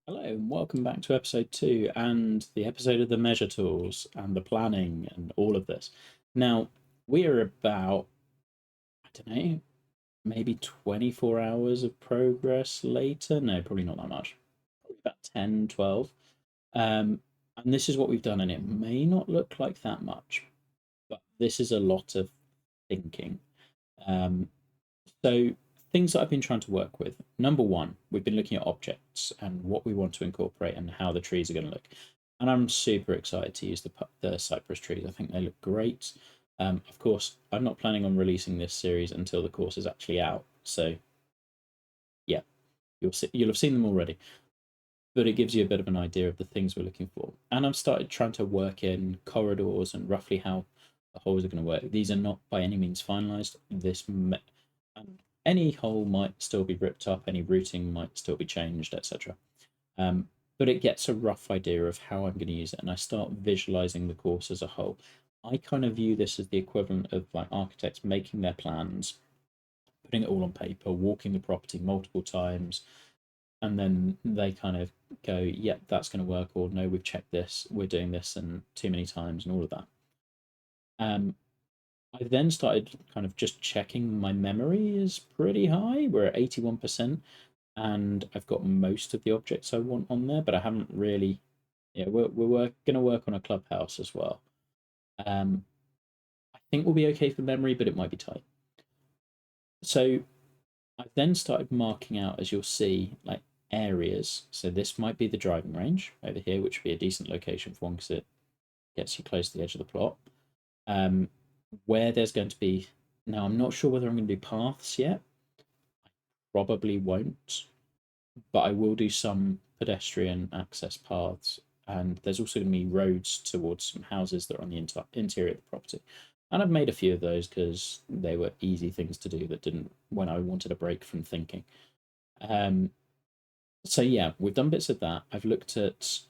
Hello and welcome back to episode 2 and the episode of the measure tools and the planning and all of this. Now, we are about, I don't know, maybe 24 hours of progress later. No, probably not that much. Probably about 10, 12. And this is what we've done, and it may not look like that much, but this is a lot of thinking. Um, so, things that I've been trying to work with. Number one, we've been looking at objects and what we want to incorporate and how the trees are going to look. And I'm super excited to use the cypress trees. I think they look great. Of course, I'm not planning on releasing this series until the course is actually out. So, yeah, you'll have seen them already. But it gives you a bit of an idea of the things we're looking for. And I've started trying to work in corridors and roughly how the holes are going to work. These are not by any means finalized. And any hole might still be ripped up, any routing might still be changed, etc. But it gets a rough idea of how I'm going to use it, and I start visualizing the course as a whole. I kind of view this as the equivalent of like architects making their plans, putting it all on paper, walking the property multiple times, and then they kind of go, "Yeah, that's going to work," or "No, we've checked this, we're doing this, and too many times," and all of that. Um, I then started kind of just checking my memory is pretty high. We're at 81%, and I've got most of the objects I want on there, but I haven't really. Yeah, we're going to work on a clubhouse as well. Um, I think we'll be okay for memory, but it might be tight. So I've then started marking out, as you'll see, like areas. So this might be the driving range over here, which would be a decent location for one because it gets you close to the edge of the plot. Where there's going to be, now I'm not sure whether I'm going to do paths yet. Probably won't, but I will do some pedestrian access paths. And there's also going to be roads towards some houses that are on the interior of the property. And I've made a few of those because they were easy things to do that didn't, when I wanted a break from thinking. Um, so yeah, we've done bits of that. I've looked at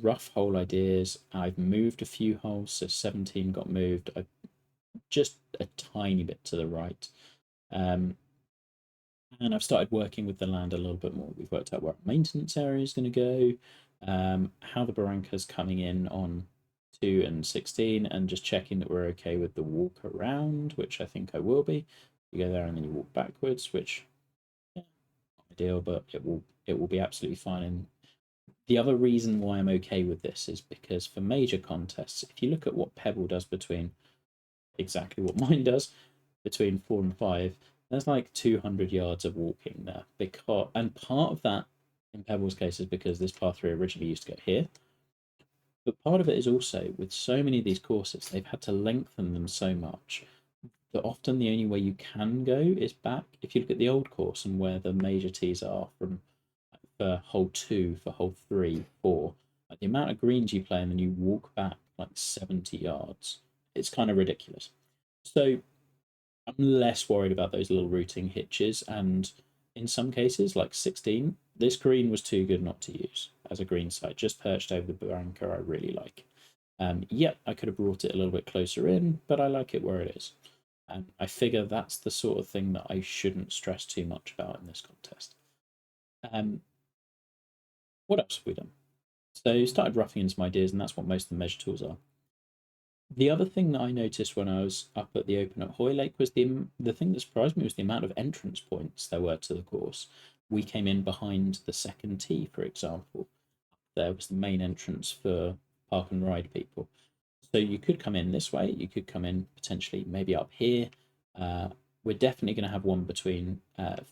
rough hole ideas. I've moved a few holes, so 17 got moved. I've just a tiny bit to the right. Um, and I've started working with the land a little bit more. We've worked out where our maintenance area is going to go, how the barranca's coming in on 2 and 16, and just checking that we're okay with the walk around, which I think I will be. You go there and then you walk backwards, which yeah, not ideal, but it will be absolutely fine. And the other reason why I'm okay with this is because for major contests, if you look at what Pebble does between exactly what mine does between 4 and 5, there's like 200 yards of walking there. Because and part of that in Pebble's case is because this path 3 originally used to go here, but part of it is also with so many of these courses, they've had to lengthen them so much that often the only way you can go is back. If you look at the old course and where the major tees are from for hole 2, for hole 3, 4, like the amount of greens you play and then you walk back like 70 yards, it's kind of ridiculous. So I'm less worried about those little routing hitches. And in some cases, like 16, this green was too good not to use as a green site, just perched over the barranca. I really like. Yep, I could have brought it a little bit closer in, but I like it where it is. And I figure that's the sort of thing that I shouldn't stress too much about in this contest. Um, what else have we done? So started roughing in some ideas, and that's what most of the measure tools are. The other thing that I noticed when I was up at the Open at Hoylake was the thing that surprised me was the amount of entrance points there were to the course. We came in behind the second tee, for example. There was the main entrance for park and ride people. So you could come in this way. You could come in potentially maybe up here. Uh, we're definitely going to have one between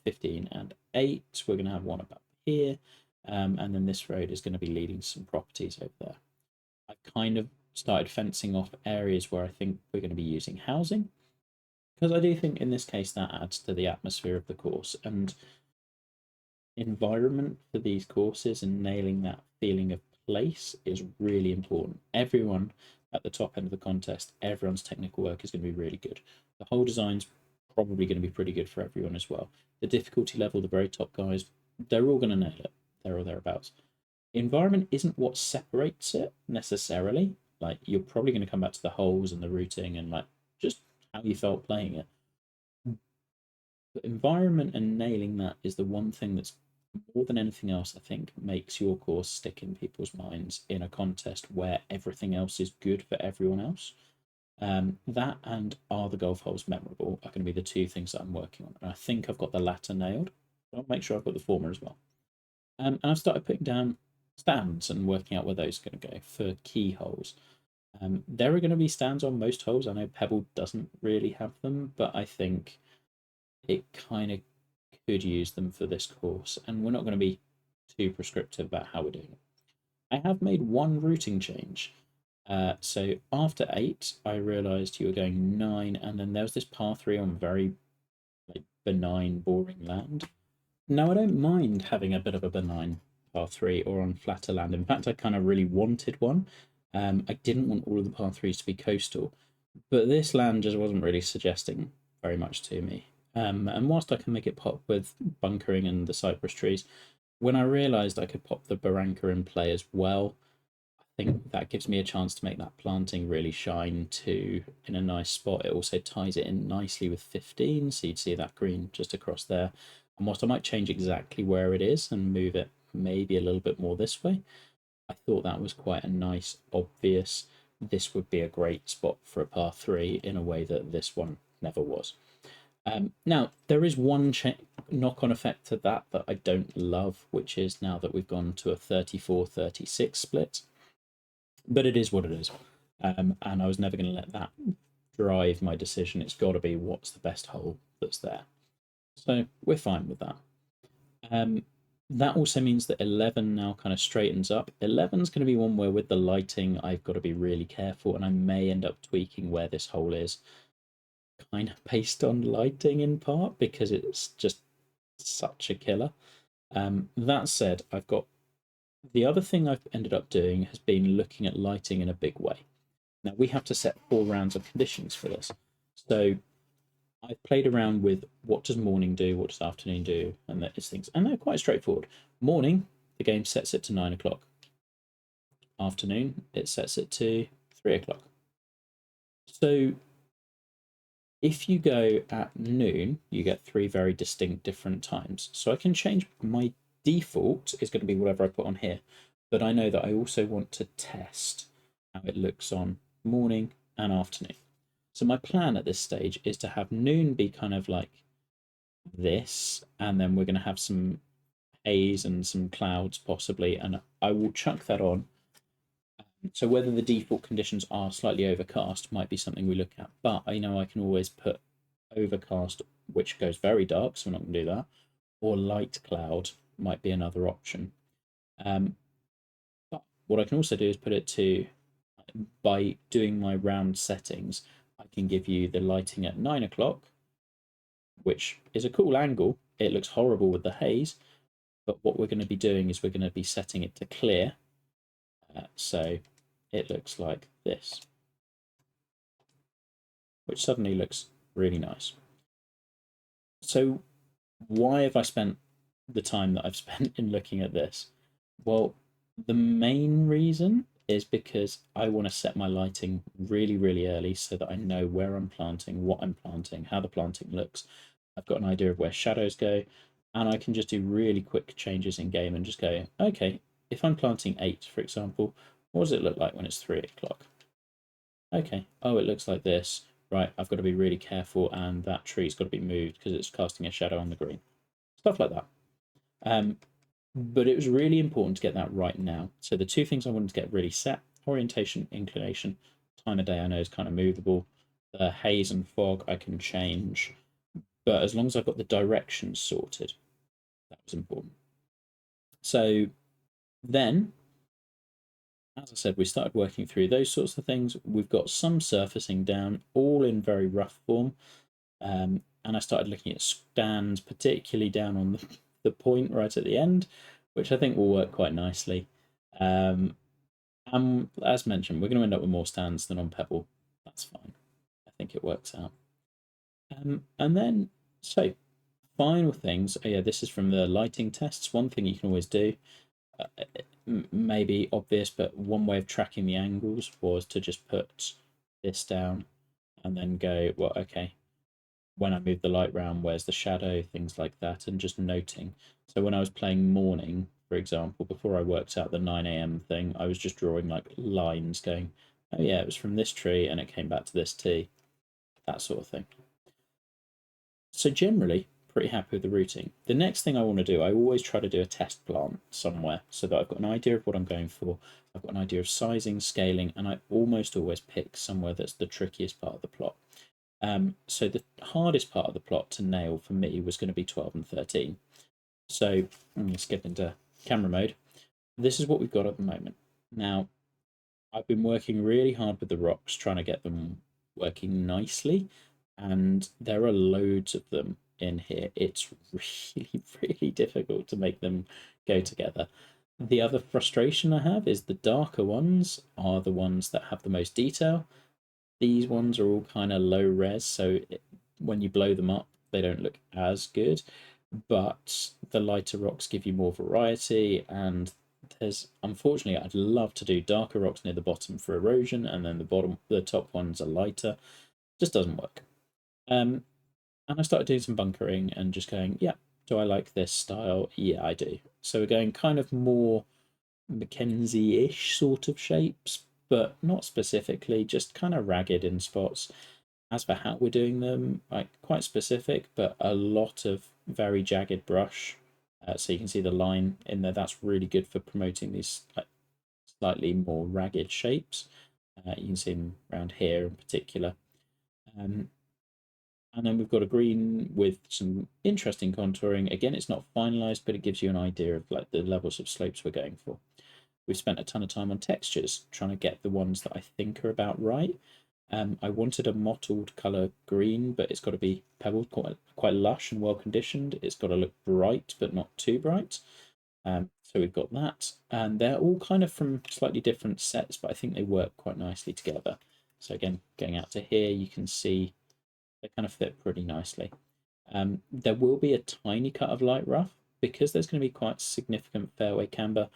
15 and 8. We're going to have one up here. And then this road is going to be leading to some properties over there. I've kind of started fencing off areas where I think we're going to be using housing, because I do think in this case that adds to the atmosphere of the course and environment for these courses, and nailing that feeling of place is really important. Everyone at the top end of the contest, everyone's technical work is going to be really good. The whole design's probably going to be pretty good for everyone as well. The difficulty level, the very top guys, they're all going to nail it. They're all thereabouts. Environment isn't what separates it necessarily. Like you're probably going to come back to the holes and the routing and like just how you felt playing it. But environment and nailing that is the one thing that's more than anything else, I think makes your course stick in people's minds in a contest where everything else is good for everyone else. That and are the golf holes memorable are going to be the two things that I'm working on. And I think I've got the latter nailed. I'll make sure I've got the former as well. And I've started putting down stands and working out where those are going to go for key holes. There are going to be stands on most holes. I know Pebble doesn't really have them, but I think it kind of could use them for this course. And we're not going to be too prescriptive about how we're doing it. I have made one routing change. So after 8, I realised you were going 9, and then there was this par 3 on very like benign, boring land. Now, I don't mind having a bit of a benign par 3 or on flatter land. In fact, I kind of really wanted one. I didn't want all of the par 3s to be coastal, but this land just wasn't really suggesting very much to me. And whilst I can make it pop with bunkering and the cypress trees, when I realised I could pop the barranca in play as well, I think that gives me a chance to make that planting really shine too in a nice spot. It also ties it in nicely with 15, so you'd see that green just across there. And whilst I might change exactly where it is and move it maybe a little bit more this way, I thought that was quite a nice, obvious, this would be a great spot for a par 3 in a way that this one never was. Now, there is one knock-on effect to that that I don't love, which is now that we've gone to a 34-36 split, but it is what it is. And I was never going to let that drive my decision. It's got to be what's the best hole that's there. So we're fine with that. That also means that 11 now kind of straightens up. 11 is going to be one where with the lighting, I've got to be really careful, and I may end up tweaking where this hole is, kind of based on lighting in part, because it's just such a killer. That said, I've got the other thing I've ended up doing has been looking at lighting in a big way. Now, we have to set 4 rounds of conditions for this. So I've played around with what does morning do, what does afternoon do, and those things. And they're quite straightforward. Morning, the game sets it to 9 o'clock. Afternoon, it sets it to 3 o'clock. So if you go at noon, you get 3 very distinct different times. So I can change my default is going to be whatever I put on here. But I know that I also want to test how it looks on morning and afternoon. So my plan at this stage is to have noon be kind of like this, and then we're going to have some haze and some clouds possibly, and I will chuck that on. So whether the default conditions are slightly overcast might be something we look at, but I know I can always put overcast, which goes very dark, so we're not going to do that, or light cloud might be another option. But what I can also do is put it to, by doing my round settings, I can give you the lighting at 9 o'clock, which is a cool angle. It looks horrible with the haze, but what we're going to be doing is we're going to be setting it to clear. So it looks like this, which suddenly looks really nice. So why have I spent the time that I've spent in looking at this? Well, the main reason is because I want to set my lighting really, really early so that I know where I'm planting, what I'm planting, how the planting looks. I've got an idea of where shadows go, and I can just do really quick changes in game and just go, okay, if I'm planting 8, for example, what does it look like when it's 3 o'clock? Okay, oh, it looks like this. Right, I've got to be really careful, and that tree's got to be moved because it's casting a shadow on the green. Stuff like that. But it was really important to get that right now. So the 2 things I wanted to get really set: orientation, inclination. Time of day I know is kind of movable. The haze and fog I can change, but as long as I've got the directions sorted, that was important. So then, as I said, we started working through those sorts of things. We've got some surfacing down, all in very rough form. And I started looking at stands, particularly down on the point right at the end, which I think will work quite nicely. As mentioned, we're going to end up with more stands than on Pebble. That's fine. I think it works out. And then, so final things. Oh, yeah, this is from the lighting tests. One thing you can always do, maybe obvious, but one way of tracking the angles was to just put this down and then go, well, okay, when I move the light round, where's the shadow, things like that, and just noting. So when I was playing morning, for example, before I worked out the 9 a.m. thing, I was just drawing like lines going, oh yeah, it was from this tree and it came back to this T, that sort of thing. So generally, pretty happy with the routing. The next thing I want to do, I always try to do a test plant somewhere so that I've got an idea of what I'm going for. I've got an idea of sizing, scaling, and I almost always pick somewhere that's the trickiest part of the plot. So the hardest part of the plot to nail for me was going to be 12 and 13. So I'm going to skip into camera mode. This is what we've got at the moment. Now, I've been working really hard with the rocks, trying to get them working nicely, and there are loads of them in here. It's really, really difficult to make them go together. The other frustration I have is the darker ones are the ones that have the most detail. These ones are all kind of low res, so when you blow them up, they don't look as good. But the lighter rocks give you more variety, and there's unfortunately I'd love to do darker rocks near the bottom for erosion, and then the top ones are lighter. Just doesn't work. And I started doing some bunkering and just going, yeah, do I like this style? Yeah, I do. So we're going kind of more Mackenzie-ish sort of shapes, but not specifically, just kind of ragged in spots. As for how we're doing them, like quite specific, but a lot of very jagged brush. So you can see the line in there. That's really good for promoting these like slightly more ragged shapes. You can see them around here in particular. Um, and then we've got a green with some interesting contouring. Again, it's not finalized, but it gives you an idea of like the levels of slopes we're going for. We've spent a ton of time on textures, trying to get the ones that I think are about right. I wanted a mottled colour green, but it's got to be pebbled, quite lush and well conditioned. It's got to look bright, but not too bright. So we've got that. And they're all kind of from slightly different sets, but I think they work quite nicely together. So again, going out to here, you can see they kind of fit pretty nicely. There will be a tiny cut of light rough because there's going to be quite significant fairway camber.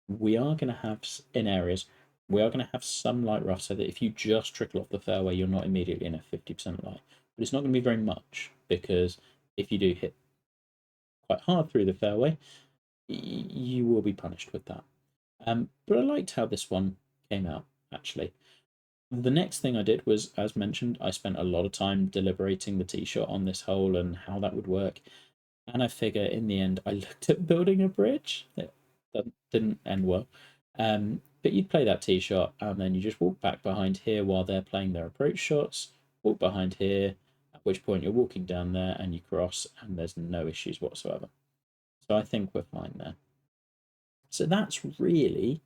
We are going to have in areas, we are going to have some light rough so that if you just trickle off the fairway, you're not immediately in a 50% light. But it's not going to be very much because if you do hit quite hard through the fairway, you will be punished with that. But I liked how this one came out actually. The next thing I did was, as mentioned, I spent a lot of time deliberating the tee shot on this hole and how that would work. And I figure in the end, I looked at building a bridge. That didn't end well. But you'd play that tee shot and then you just walk back behind here while they're playing their approach shots, walk behind here, at which point you're walking down there and you cross and there's no issues whatsoever. So I think we're fine there. So that's really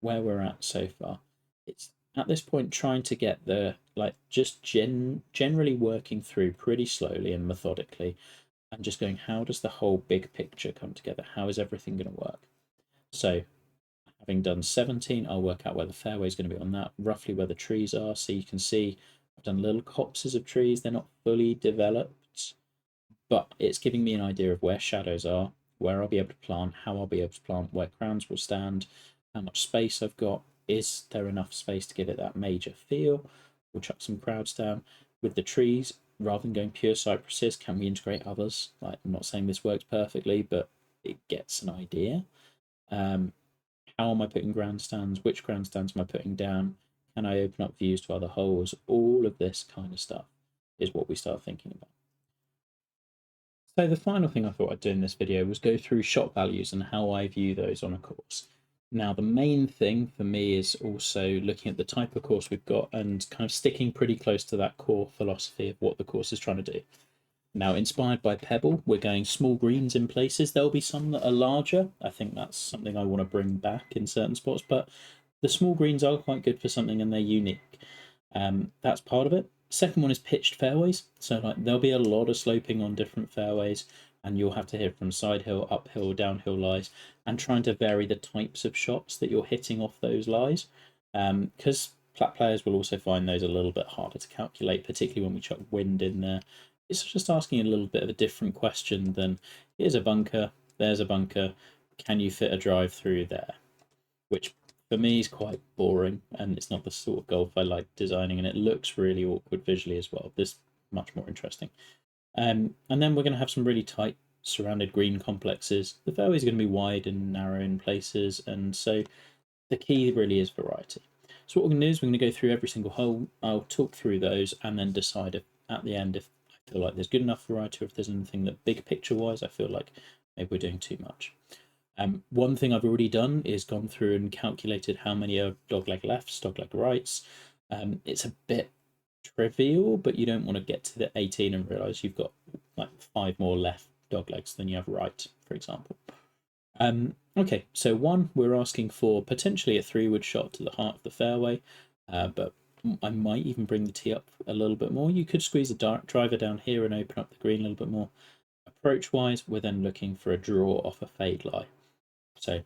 where we're at so far. It's at this point trying to get the like just generally working through pretty slowly and methodically and just going, how does the whole big picture come together? How is everything going to work? So having done 17, I'll work out where the fairway is going to be on that, roughly where the trees are. So you can see I've done little copses of trees. They're not fully developed, but it's giving me an idea of where shadows are, where I'll be able to plant, how I'll be able to plant, where crowns will stand, how much space I've got. Is there enough space to give it that major feel? We'll chuck some crowds down. With the trees, rather than going pure cypresses, can we integrate others? Like, I'm not saying this works perfectly, but it gets an idea. How am I putting grandstands? Which grandstands am I putting down? Can I open up views to other holes? All of this kind of stuff is what we start thinking about. So the final thing I thought I'd do in this video was go through shot values and how I view those on a course. Now, the main thing for me is also looking at the type of course we've got and kind of sticking pretty close to that core philosophy of what the course is trying to do. Now, inspired by Pebble, we're going small greens in places. There'll be some that are larger. I think that's something I want to bring back in certain spots, but the small greens are quite good for something and they're unique. That's part of it. Second one is pitched fairways. So like there'll be a lot of sloping on different fairways, and you'll have to hit from side hill, uphill, downhill lies, and trying to vary the types of shots that you're hitting off those lies. Because flat players will also find those a little bit harder to calculate, particularly when we chuck wind in there. It's just asking a little bit of a different question than here's a bunker, there's a bunker, can you fit a drive through there? Which for me is quite boring and it's not the sort of golf I like designing, and it looks really awkward visually as well. This much more interesting. And then we're going to have some really tight surrounded green complexes. The fairways are going to be wide and narrow in places, and so the key really is variety. So what we're going to do is we're going to go through every single hole. I'll talk through those and then decide at the end if I feel like there's good enough variety or if there's anything that big picture wise I feel like maybe we're doing too much. One thing I've already done is gone through and calculated how many are dogleg lefts, dogleg rights. It's a bit trivial, but you don't want to get to the 18 and realize you've got like 5 more left doglegs than you have right, for example. Okay, so one, we're asking for potentially a 3-wood shot to the heart of the fairway, but I might even bring the tee up a little bit more. You could squeeze a driver down here and open up the green a little bit more. Approach-wise, we're then looking for a draw off a fade lie. So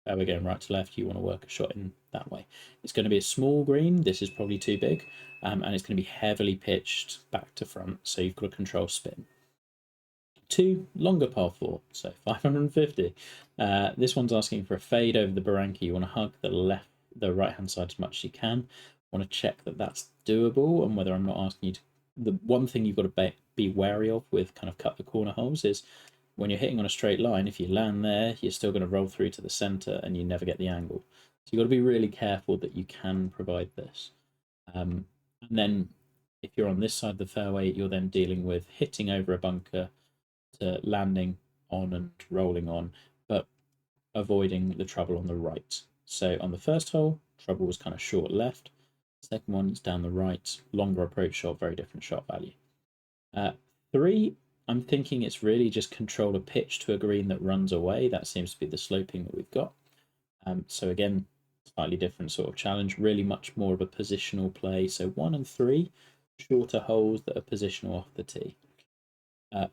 we're going right to left, you want to work a shot in that way. It's going to be a small green, this is probably too big, and it's going to be heavily pitched back to front, so you've got to control spin. 2, longer par 4, so 550. This one's asking for a fade over the barranca. You want to hug the right hand side as much as you can. Want to check that that's doable, and whether I'm not asking you to. The one thing you've got to be wary of with kind of cut the corner holes is when you're hitting on a straight line, if you land there, you're still going to roll through to the center and you never get the angle. So you've got to be really careful that you can provide this. And then if you're on this side of the fairway, you're then dealing with hitting over a bunker to landing on and rolling on, but avoiding the trouble on the right. So on the first hole, trouble was kind of short left. Second one is down the right, longer approach shot, very different shot value. 3, I'm thinking it's really just control a pitch to a green that runs away. That seems to be the sloping that we've got. So again, slightly different sort of challenge, really much more of a positional play. So 1 and 3, shorter holes that are positional off the tee.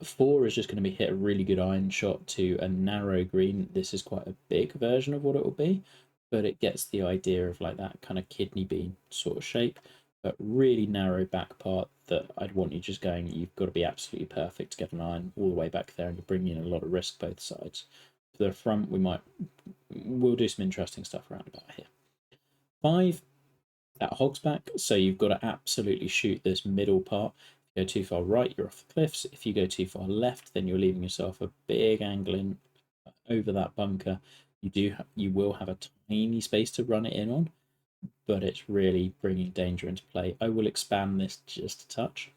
4 is just going to be hit a really good iron shot to a narrow green. This is quite a big version of what it will be, but it gets the idea of like that kind of kidney bean sort of shape, but really narrow back part that I'd want you just going, you've got to be absolutely perfect to get an iron all the way back there, and you're bringing in a lot of risk both sides. For the front, we'll do some interesting stuff around about here. 5, that hogs back, so you've got to absolutely shoot this middle part. If you go too far right, you're off the cliffs. If you go too far left, then you're leaving yourself a big angle in over that bunker. You will have a tiny space to run it in on, but it's really bringing danger into play. I will expand this just a touch,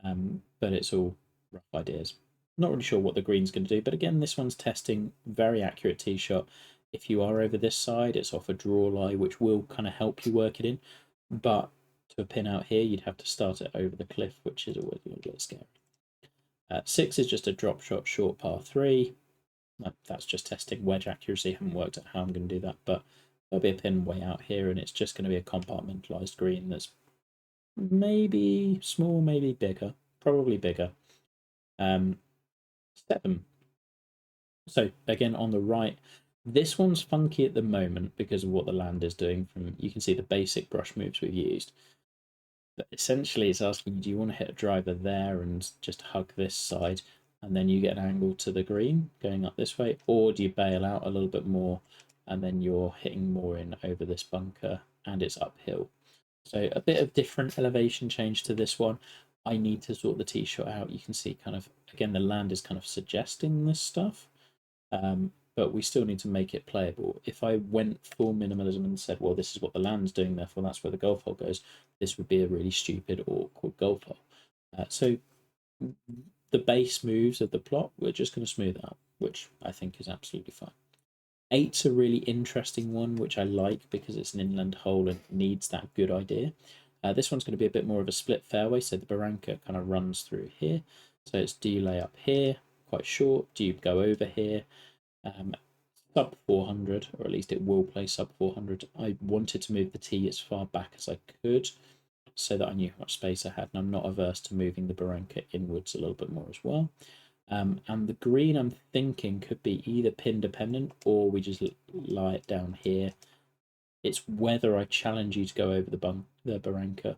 but it's all rough ideas. Not really sure what the green's going to do, but again, this one's testing very accurate tee shot. If you are over this side, it's off a draw lie, which will kind of help you work it in. But to a pin out here, you'd have to start it over the cliff, which is always a little bit scary. 6 is just a drop shot short par 3. That's just testing wedge accuracy. I haven't worked out how I'm going to do that, but there'll be a pin way out here, and it's just going to be a compartmentalized green that's maybe small, maybe bigger, probably bigger. 7. So again, on the right, this one's funky at the moment because of what the land is doing. You can see the basic brush moves we've used. But essentially, it's asking you, do you want to hit a driver there and just hug this side, and then you get an angle to the green going up this way, or do you bail out a little bit more and then you're hitting more in over this bunker and it's uphill? So a bit of different elevation change to this one. I need to sort the tee shot out. You can see kind of, again, the land is kind of suggesting this stuff, but we still need to make it playable. If I went full minimalism and said, well, this is what the land's doing, therefore that's where the golf hole goes, this would be a really stupid, awkward golf hole. So the base moves of the plot, we're just going to smooth out, which I think is absolutely fine. 8's a really interesting one, which I like because it's an inland hole and needs that good idea. This one's going to be a bit more of a split fairway, so the barranca kind of runs through here. So it's, do you lay up here, quite short? Do you go over here? Sub 400, or at least it will play sub 400. I wanted to move the tee as far back as I could so that I knew how much space I had, and I'm not averse to moving the barranca inwards a little bit more as well. And the green, I'm thinking, could be either pin dependent or we just lie it down here. It's whether I challenge you to go over the barranca,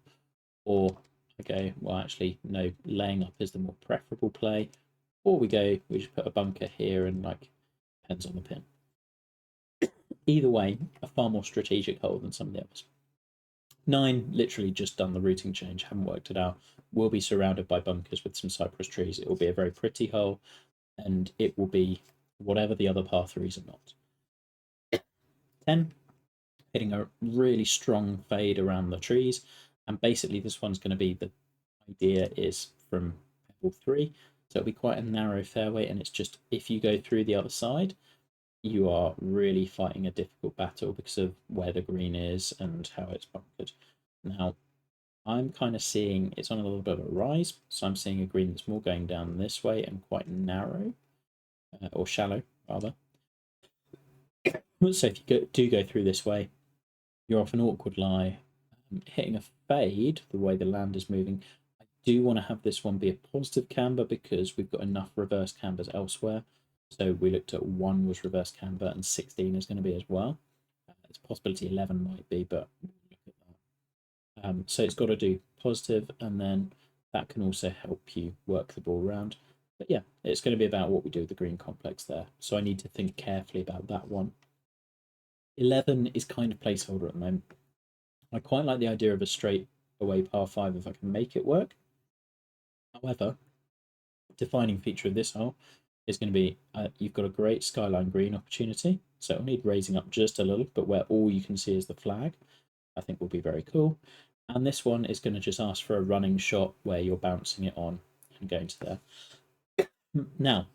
or I go, well, actually, no, laying up is the more preferable play, or we just put a bunker here and like depends on the pin. Either way, a far more strategic hole than some of the others. 9, literally just done the routing change, haven't worked it out. Will be surrounded by bunkers with some cypress trees. It will be a very pretty hole, and it will be whatever the other par threes are not. 10, hitting a really strong fade around the trees, and basically this one's going to be, the idea is from pebble 3, so it'll be quite a narrow fairway, and it's just if you go through the other side, you are really fighting a difficult battle because of where the green is and how it's bunkered. Now, I'm kind of seeing it's on a little bit of a rise, so I'm seeing a green that's more going down this way and quite narrow, or shallow rather. So if you do go through this way, you're off an awkward lie, hitting a fade the way the land is moving. I do want to have this one be a positive camber because we've got enough reverse cambers elsewhere. So we looked at 1 was reverse camber and 16 is going to be as well. It's possibility 11 might be, but we'll look at that. So it's got to do positive, and then that can also help you work the ball around. But yeah, it's going to be about what we do with the green complex there. So I need to think carefully about that one. 11 is kind of placeholder at the moment. I quite like the idea of a straight away par 5 if I can make it work. However, defining feature of this hole is going to be you've got a great skyline green opportunity, so it'll need raising up just a little, but where all you can see is the flag, I think will be very cool. And this one is going to just ask for a running shot where you're bouncing it on and going to there. Now,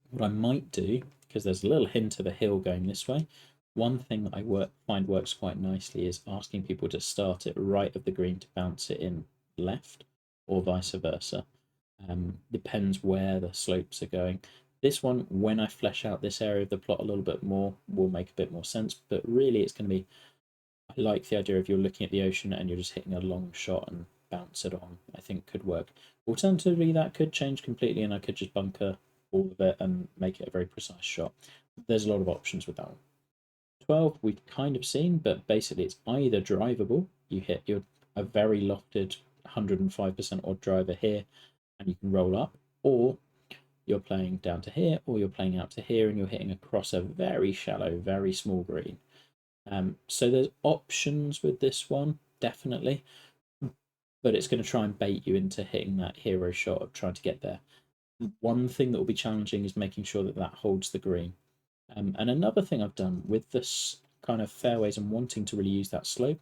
what I might do, because there's a little hint of a hill going this way, one thing that I find works quite nicely is asking people to start it right of the green to bounce it in left, or vice versa. Depends where the slopes are going. This one, when I flesh out this area of the plot a little bit more, will make a bit more sense. But really, it's going to be, I like the idea of you're looking at the ocean and you're just hitting a long shot and bounce it on. I think could work. Alternatively, that could change completely, and I could just bunker all of it and make it a very precise shot. There's a lot of options with that one. 12 we've kind of seen, but basically it's either drivable, you hit a very lofted 105% odd driver here and you can roll up, or you're playing down to here, or you're playing out to here and you're hitting across a very shallow, very small green. So there's options with this one, definitely, but it's going to try and bait you into hitting that hero shot of trying to get there. One thing that will be challenging is making sure that that holds the green. And another thing I've done with this kind of fairways and wanting to really use that slope,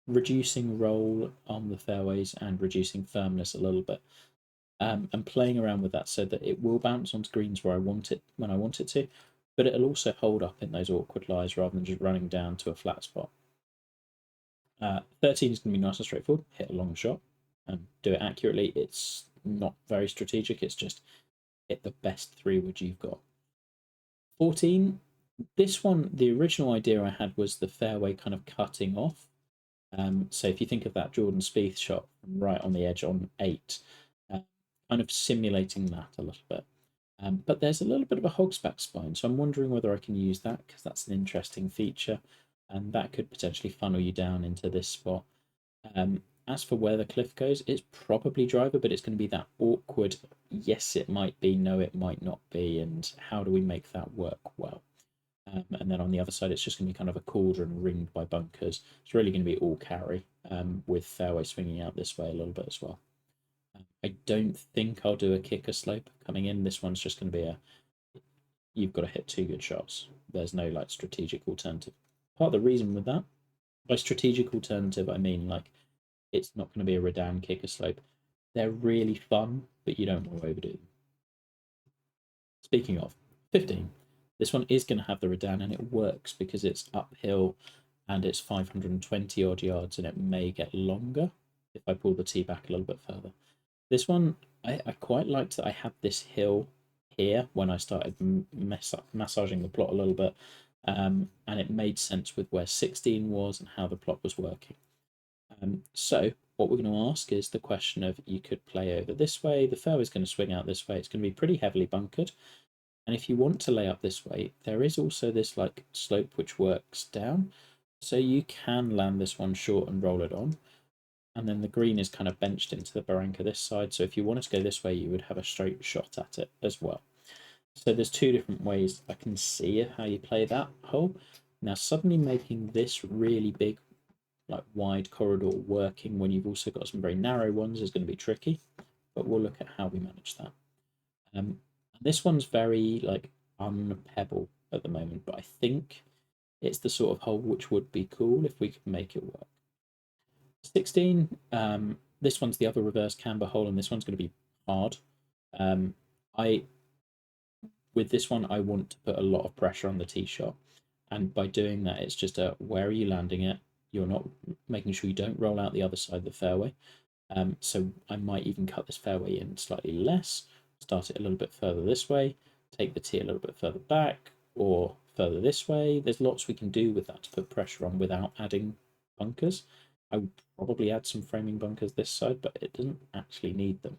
reducing roll on the fairways and reducing firmness a little bit, and playing around with that so that it will bounce onto greens where I want it when I want it to, but it'll also hold up in those awkward lies rather than just running down to a flat spot. 13 is going to be nice and straightforward. Hit a long shot and do it accurately. It's not very strategic. It's just hit the best 3-wood you've got. 14, this one, the original idea I had was the fairway kind of cutting off. So if you think of that Jordan Spieth shot right on the edge on 8, kind of simulating that a little bit. But there's a little bit of a hogsback spine, so I'm wondering whether I can use that because that's an interesting feature, and that could potentially funnel you down into this spot. As for where the cliff goes, it's probably driver, but it's going to be that awkward, yes, it might be, no, it might not be, and how do we make that work well? And then on the other side, it's just going to be kind of a cauldron ringed by bunkers. It's really going to be all carry, with fairway swinging out this way a little bit as well. I don't think I'll do a kicker slope coming in. This one's just going to be you've got to hit 2 good shots. There's no like strategic alternative. Part of the reason with that, by strategic alternative, I mean like it's not going to be a Redan kicker slope. They're really fun, but you don't want to overdo them. Speaking of 15, this one is going to have the Redan, and it works because it's uphill and it's 520 odd yards, and it may get longer if I pull the tee back a little bit further. This one, I quite liked that I had this hill here when I started massaging the plot a little bit, and it made sense with where 16 was and how the plot was working. So what we're going to ask is the question of, you could play over this way, the fairway's going to swing out this way, it's going to be pretty heavily bunkered, and if you want to lay up this way, there is also this like slope which works down, so you can land this one short and roll it on, and then the green is kind of benched into the barranca this side, so if you wanted to go this way, you would have a straight shot at it as well. So there's 2 different ways I can see how you play that hole. Now suddenly making this really big like wide corridor working when you've also got some very narrow ones is going to be tricky, but we'll look at how we manage that. This one's very like unpebble at the moment, but I think it's the sort of hole which would be cool if we could make it work. 16, this one's the other reverse camber hole, and this one's going to be hard. I With this one, I want to put a lot of pressure on the tee shot, and by doing that, it's just a where are you landing it? You're not making sure you don't roll out the other side of the fairway. So I might even cut this fairway in slightly less, start it a little bit further this way, take the tee a little bit further back, or further this way. There's lots we can do with that to put pressure on without adding bunkers. I would probably add some framing bunkers this side, but it doesn't actually need them.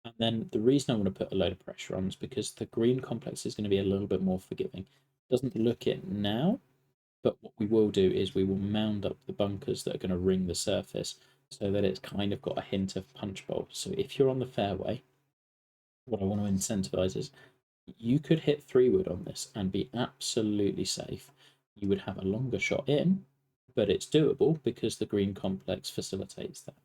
And then the reason I want to put a load of pressure on is because the green complex is going to be a little bit more forgiving. It doesn't look it now, but what we will do is we will mound up the bunkers that are going to ring the surface so that it's kind of got a hint of punch bowl. So if you're on the fairway, what I want to incentivize is you could hit 3-wood on this and be absolutely safe. You would have a longer shot in, but it's doable because the green complex facilitates that.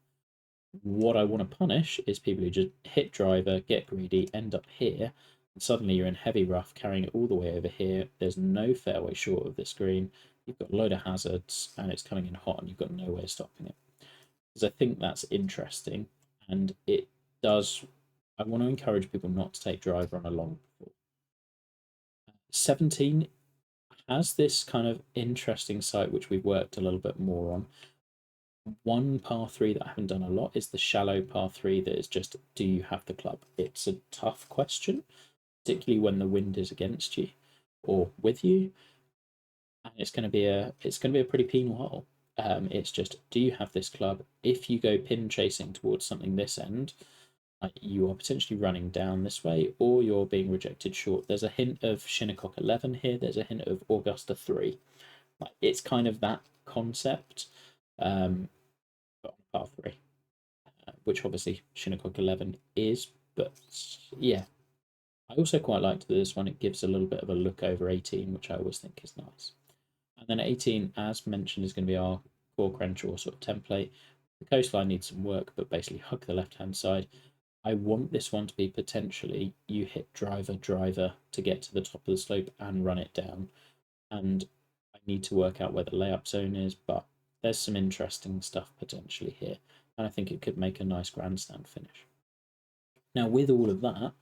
What I want to punish is people who just hit driver, get greedy, end up here, and suddenly you're in heavy rough, carrying it all the way over here. There's no fairway short of this green. You've got a load of hazards, and it's coming in hot, and you've got no way of stopping it. Because I think that's interesting, and it does. I want to encourage people not to take driver on a long ball. 17 has this kind of interesting site which we've worked a little bit more on. One par 3 that I haven't done a lot is the shallow par 3 that is just, do you have the club? It's a tough question, particularly when the wind is against you or with you, and it's going to be a pretty penal hole. It's just, do you have this club? If you go pin chasing towards something this end, you are potentially running down this way, or you're being rejected short. There's a hint of Shinnecock 11 here. There's a hint of Augusta 3. It's kind of that concept, but on par 3, which obviously Shinnecock 11 is. But yeah, I also quite liked this one. It gives a little bit of a look over 18, which I always think is nice. And then 18, as mentioned, is going to be our core Crenshaw sort of template. The coastline needs some work, but basically hug the left-hand side. I want this one to be potentially you hit driver, driver to get to the top of the slope and run it down. And I need to work out where the layup zone is, but there's some interesting stuff potentially here. And I think it could make a nice grandstand finish. Now, with all of that,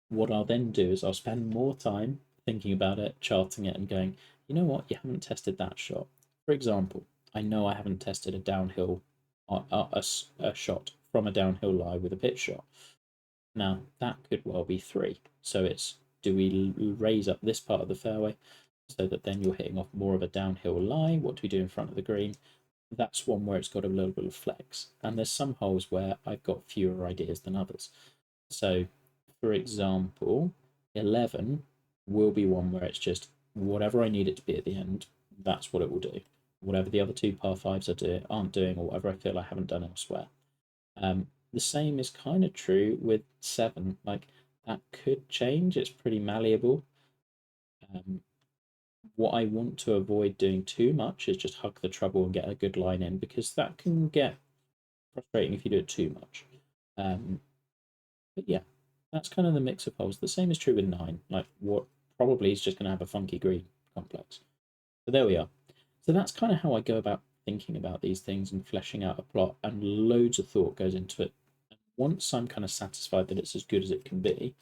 what I'll then do is I'll spend more time thinking about it, charting it, and going, you know what, you haven't tested that shot. For example, I know I haven't tested a downhill, a shot from a downhill lie with a pitch shot. Now, that could well be 3. So it's, do we raise up this part of the fairway so that then you're hitting off more of a downhill lie? What do we do in front of the green? That's one where it's got a little bit of flex. And there's some holes where I've got fewer ideas than others. So, for example, 11 will be one where it's just whatever I need it to be at the end, that's what it will do. Whatever the other 2 par 5s aren't doing, or whatever I feel I haven't done elsewhere. The same is kind of true with 7. Like, that could change. It's pretty malleable. What I want to avoid doing too much is just hug the trouble and get a good line in, because that can get frustrating if you do it too much. But yeah, that's kind of the mix of holes. The same is true with 9. Like, what probably is just going to have a funky green complex. So there we are. So that's kind of how I go about thinking about these things and fleshing out a plot, and loads of thought goes into it. And once I'm kind of satisfied that it's as good as it can be,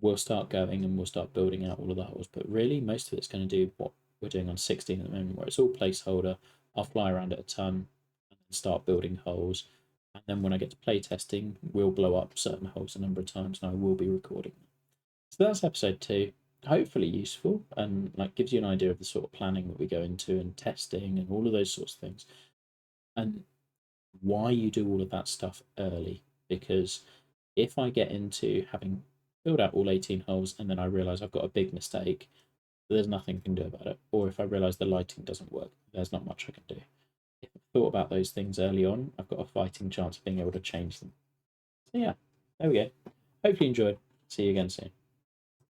we'll start going and we'll start building out all of the holes. But really, most of it's going to do what we're doing on 16 at the moment, where it's all placeholder. I'll fly around it a ton and then start building holes. And then when I get to play testing, we'll blow up certain holes a number of times, and I will be recording them. So that's episode 2. Hopefully useful, and like gives you an idea of the sort of planning that we go into and testing and all of those sorts of things, and why you do all of that stuff early. Because if I get into having filled out all 18 holes and then I realize I've got a big mistake, there's nothing I can do about it. Or if I realize the lighting doesn't work, there's not much I can do. If I've thought about those things early on, I've got a fighting chance of being able to change them. So yeah, there we go. Hopefully you enjoyed. See you again soon.